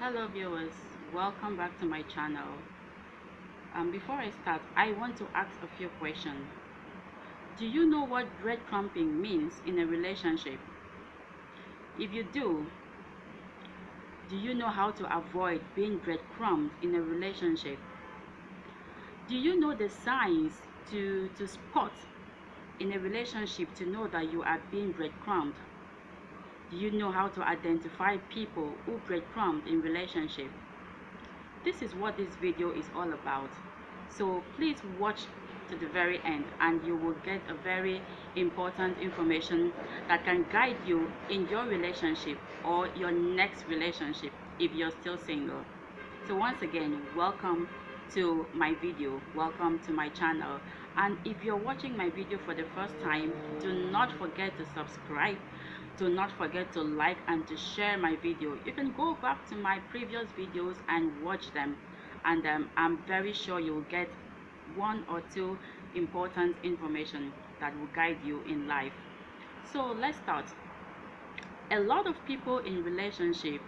Hello viewers, welcome back to my channel. Before I start, I want to ask a few questions. Do you know what breadcrumbing means in a relationship? If you do you know how to avoid being breadcrumbed in a relationship? Do you know the signs to spot in a relationship to know that you are being breadcrumbed? Do you know how to identify people who breadcrumbed in relationship? This is what this video is all about, so please watch to the very end and you will get a very important information that can guide you in your relationship or your next relationship if you're still single. So once again, welcome to my video, welcome to my channel, and if you're watching my video for the first time, do not forget to subscribe. Do not forget to like and to share my video. You can go back to my previous videos and watch them, and I'm very sure you will get one or two important information that will guide you in life. So let's start. A lot of people in relationship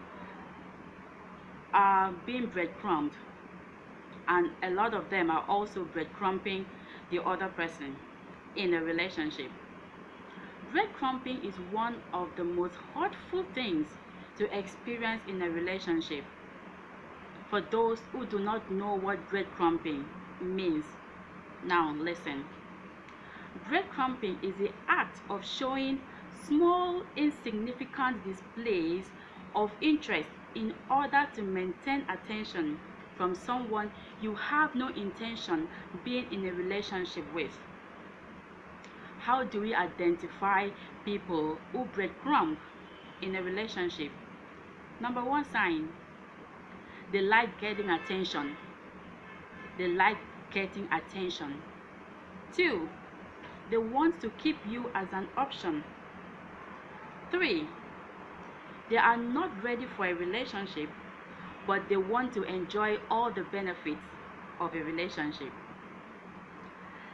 are being breadcrumbed, and a lot of them are also breadcrumbing the other person in a relationship. Breadcrumbing is one of the most hurtful things to experience in a relationship. For those who do not know what breadcrumbing means, now listen. Breadcrumbing is the act of showing small, insignificant displays of interest in order to maintain attention from someone you have no intention being in a relationship with. How do we identify people who breadcrumb in a relationship? Number one sign, they like getting attention. They like getting attention. Two, they want to keep you as an option. Three, they are not ready for a relationship, but they want to enjoy all the benefits of a relationship.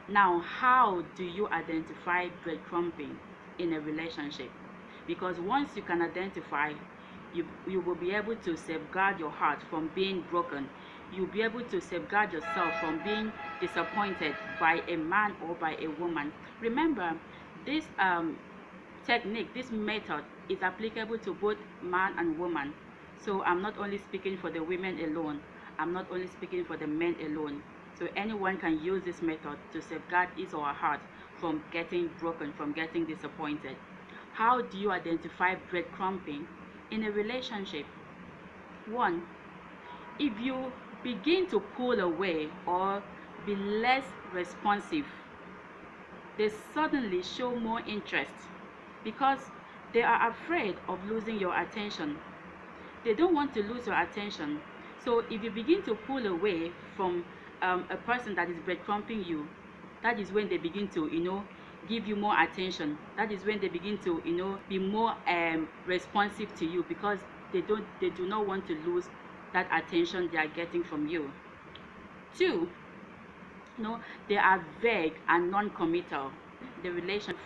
Now, how do you identify breadcrumbing in a relationship? Because once you can identify, you will be able to safeguard your heart from being broken. You'll be able to safeguard yourself from being disappointed by a man or by a woman. Remember, this technique, this method is applicable to both man and woman. So I'm not only speaking for the women alone. I'm not only speaking for the men alone. So anyone can use this method to safeguard his or her heart from getting broken, from getting disappointed. How do you identify breadcrumbing in a relationship? One, if you begin to pull away or be less responsive, they suddenly show more interest because they are afraid of losing your attention. They don't want to lose your attention. So if you begin to pull away from a person that is breadcrumbing you, that is when they begin to give you more attention. That is when they begin to be more responsive to you, because they do not want to lose that attention they are getting from you. Two, they are vague and non-committal.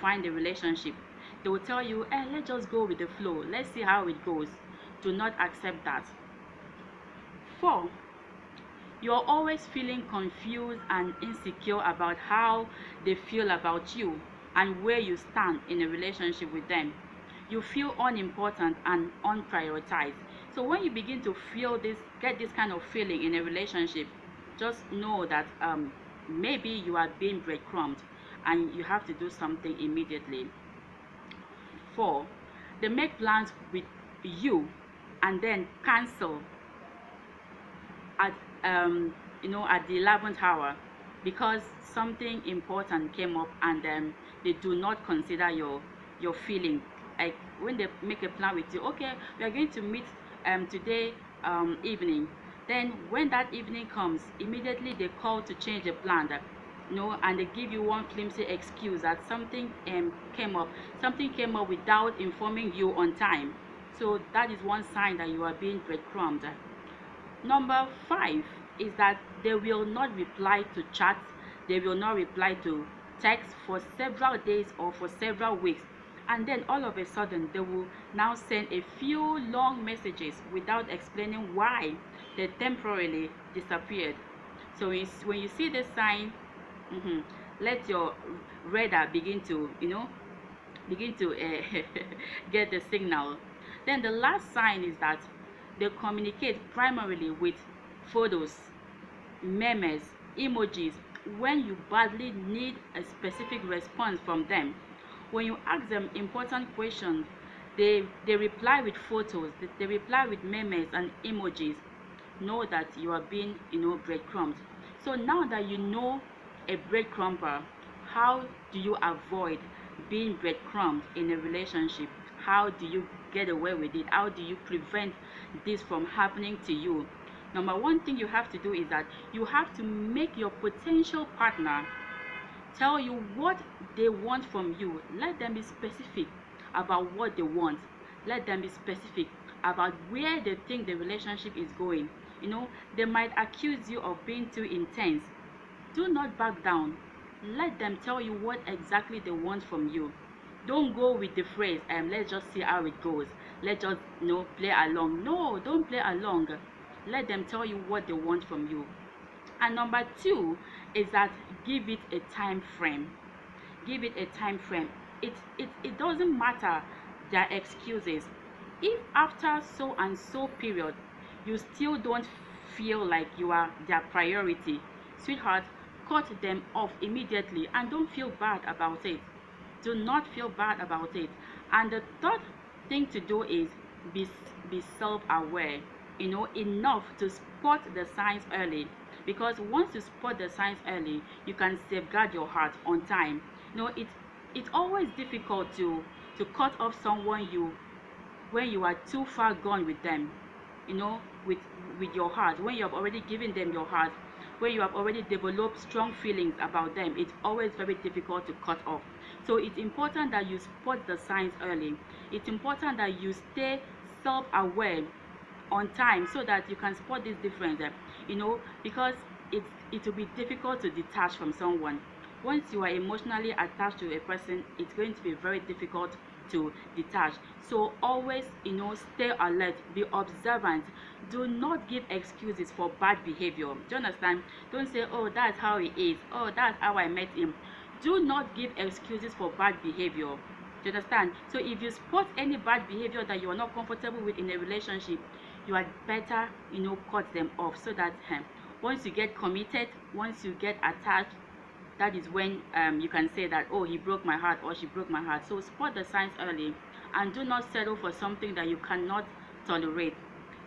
Find the relationship, they will tell you, let's just go with the flow, let's see how it goes. Do not accept that. Four, you're always feeling confused and insecure about how they feel about you and where you stand in a relationship with them. You feel unimportant and unprioritized. So when you begin to get this kind of feeling in a relationship, just know that maybe you are being breadcrumbed and you have to do something immediately. Four, they make plans with you and then cancel at at the 11th hour because something important came up, and they do not consider your feeling. Like when they make a plan with you, okay, we are going to meet today evening, then when that evening comes, immediately they call to change the plan, and they give you one flimsy excuse that something came up without informing you on time. So that is one sign that you are being breadcrumbed. Number 5 is that they will not reply to chats, they will not reply to texts for several days or for several weeks. and then all of a sudden they will now send a few long messages without explaining why they temporarily disappeared. So when you see this sign, let your radar begin to get the signal. Then the last sign is that they communicate primarily with photos, memes, emojis when you badly need a specific response from them. When you ask them important questions, they reply with photos, they reply with memes and emojis. Know that you are being breadcrumbed. So now that you know a breadcrumber, how do you avoid being breadcrumbed in a relationship? How do you get away with it? How do you prevent this from happening to you? Number one thing you have to do is that you have to make your potential partner tell you what they want from you. Let them be specific about what they want. Let them be specific about where they think the relationship is going. They might accuse you of being too intense. Do not back down. Let them tell you what exactly they want from you. Don't go with the phrase, let's just see how it goes. Let's just play along. No, don't play along. Let them tell you what they want from you. And number two is that give it a time frame. Give it a time frame. It doesn't matter their excuses. If after so and so period you still don't feel like you are their priority, sweetheart, cut them off immediately and don't feel bad about it. Do not feel bad about it. And the third thing to do is be self-aware. Enough to spot the signs early, because once you spot the signs early, you can safeguard your heart on time. It's always difficult to cut off someone when you are too far gone with them, with your heart. When you have already given them your heart, when you have already developed strong feelings about them, it's always very difficult to cut off. So it's important that you spot the signs early. It's important that you stay self-aware on time so that you can spot this difference, because it will be difficult to detach from someone. Once you are emotionally attached to a person, it's going to be very difficult to detach. So always stay alert, be observant. Do not give excuses for bad behavior. Do you understand? Don't say, oh, that's how he is, oh, that's how I met him. Do not give excuses for bad behavior. Do you understand? So if you spot any bad behavior that you are not comfortable with in a relationship, you had better cut them off, so that once you get committed, once you get attached, that is when you can say that, oh, he broke my heart or she broke my heart. So spot the signs early and do not settle for something that you cannot tolerate.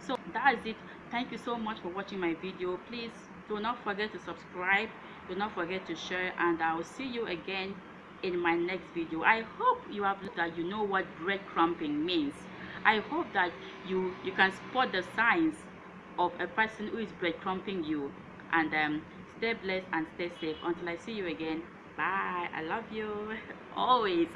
So that's it. Thank you so much for watching my video. Please do not forget to subscribe, do not forget to share, and I will see you again in my next video. I hope you have that you know what breadcrumbing means. I hope that you can spot the signs of a person who is breadcrumbing you. And stay blessed and stay safe until I see you again. Bye. I love you always.